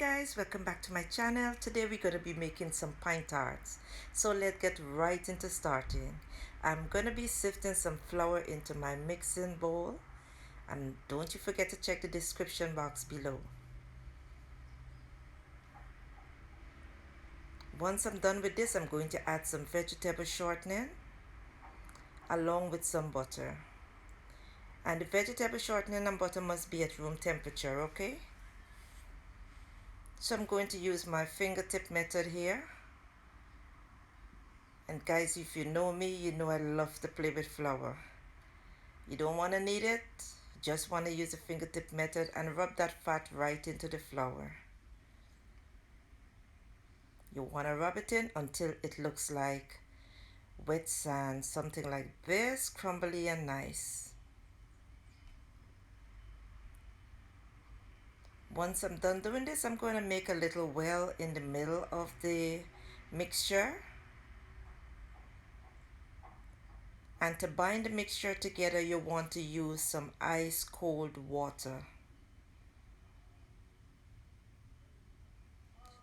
guys, welcome back to my channel. Today we're going to be making some pine tarts. So let's get right into starting. I'm going to be sifting some flour into my mixing bowl, and don't you forget to check the description box below. Once I'm done with this, I'm going to add some vegetable shortening along with some butter. And the vegetable shortening and butter must be at room temperature, okay? So I'm going to use my fingertip method here. And guys, if you know me, you know I love to play with flour. You don't want to knead it, just want to use the fingertip method and rub that fat right into the flour. You want to rub it in until it looks like wet sand, something like this, crumbly and nice. Once I'm done doing this, I'm going to make a little well in the middle of the mixture. And to bind the mixture together, you want to use some ice cold water.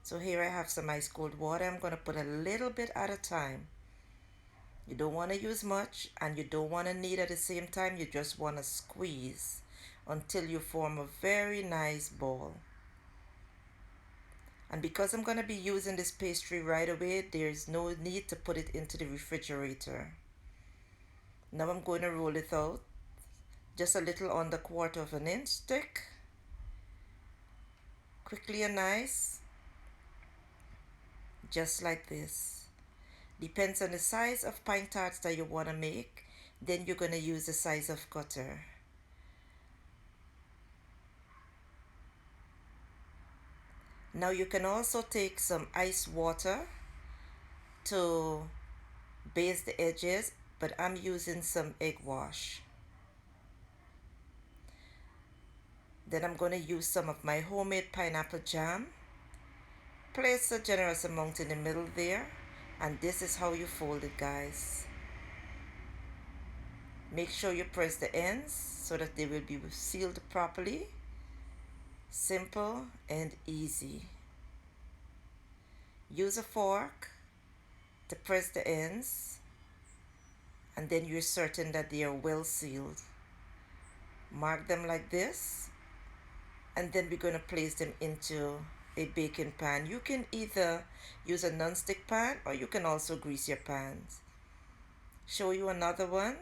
So here I have some ice cold water. I'm going to put a little bit at a time. You don't want to use much and you don't want to knead at the same time. You just want to squeeze until you form a very nice ball. And because I'm going to be using this pastry right away, there's no need to put it into the refrigerator. Now I'm going to roll it out just a little under 1/4 inch thick, quickly and nice, just like this. Depends on the size of pine tarts that you want to make, then you're going to use the size of cutter. Now you can also take some ice water to base the edges, but I'm using some egg wash. Then I'm going to use some of my homemade pineapple jam. Place a generous amount in the middle there, and this is how you fold it, guys. Make sure you press the ends so that they will be sealed properly. Simple and easy. Use a fork to press the ends, and then you're certain that they are well sealed. Mark them like this, and then we're going to place them into a baking pan. You can either use a non-stick pan or you can also grease your pans. Show you another one,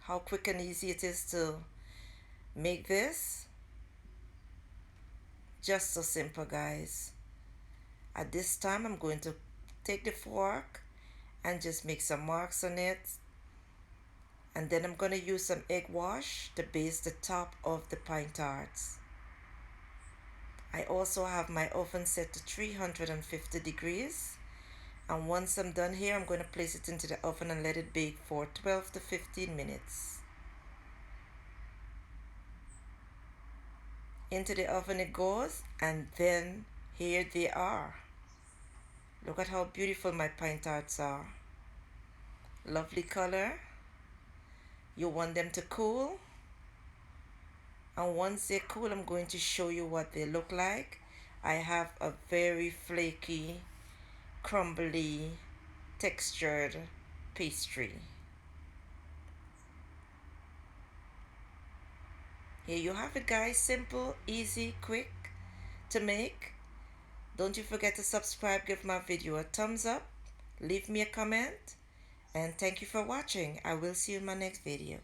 how quick and easy it is to make this. Just so simple, guys. At this time, I'm going to take the fork and just make some marks on it. And then I'm going to use some egg wash to base the top of the pine tarts. I also have my oven set to 350 degrees. And once I'm done here, I'm going to place it into the oven and let it bake for 12 to 15 minutes. Into the oven it goes, and then here they are. Look at how beautiful my pine tarts are. Lovely color. You want them to cool. And once they cool, I'm going to show you what they look like. I have a very flaky, crumbly, textured pastry. Here you have it, guys. Simple, easy, quick to make. Don't you forget to subscribe, give my video a thumbs up, leave me a comment, and thank you for watching. I will see you in my next video.